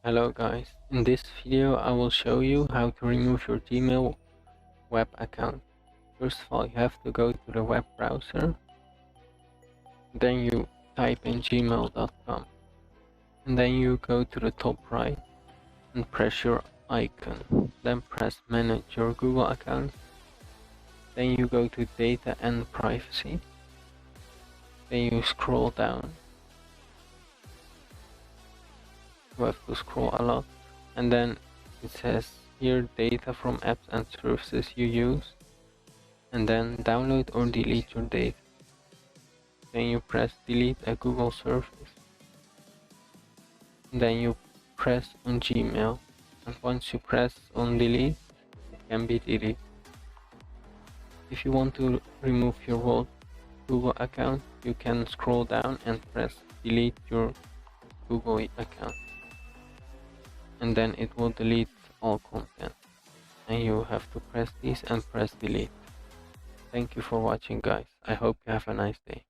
Hello guys, in this video I will show you how to remove your Gmail web account. First of all, you have to go to the web browser, then you type in gmail.com, and then you go to the top right and press your icon, then press manage your Google account, then you go to data and privacy, then you scroll down. You have to scroll a lot, and then it says here data from apps and services you use, and then download or delete your data. Then you press delete a Google service, then you press on Gmail, and once you press on delete, it can be deleted. If you want to remove your old Google account, you can scroll down and press delete your Google account, and then it will delete all content, and you have to press this and press delete. Thank you for watching guys, I hope you have a nice day.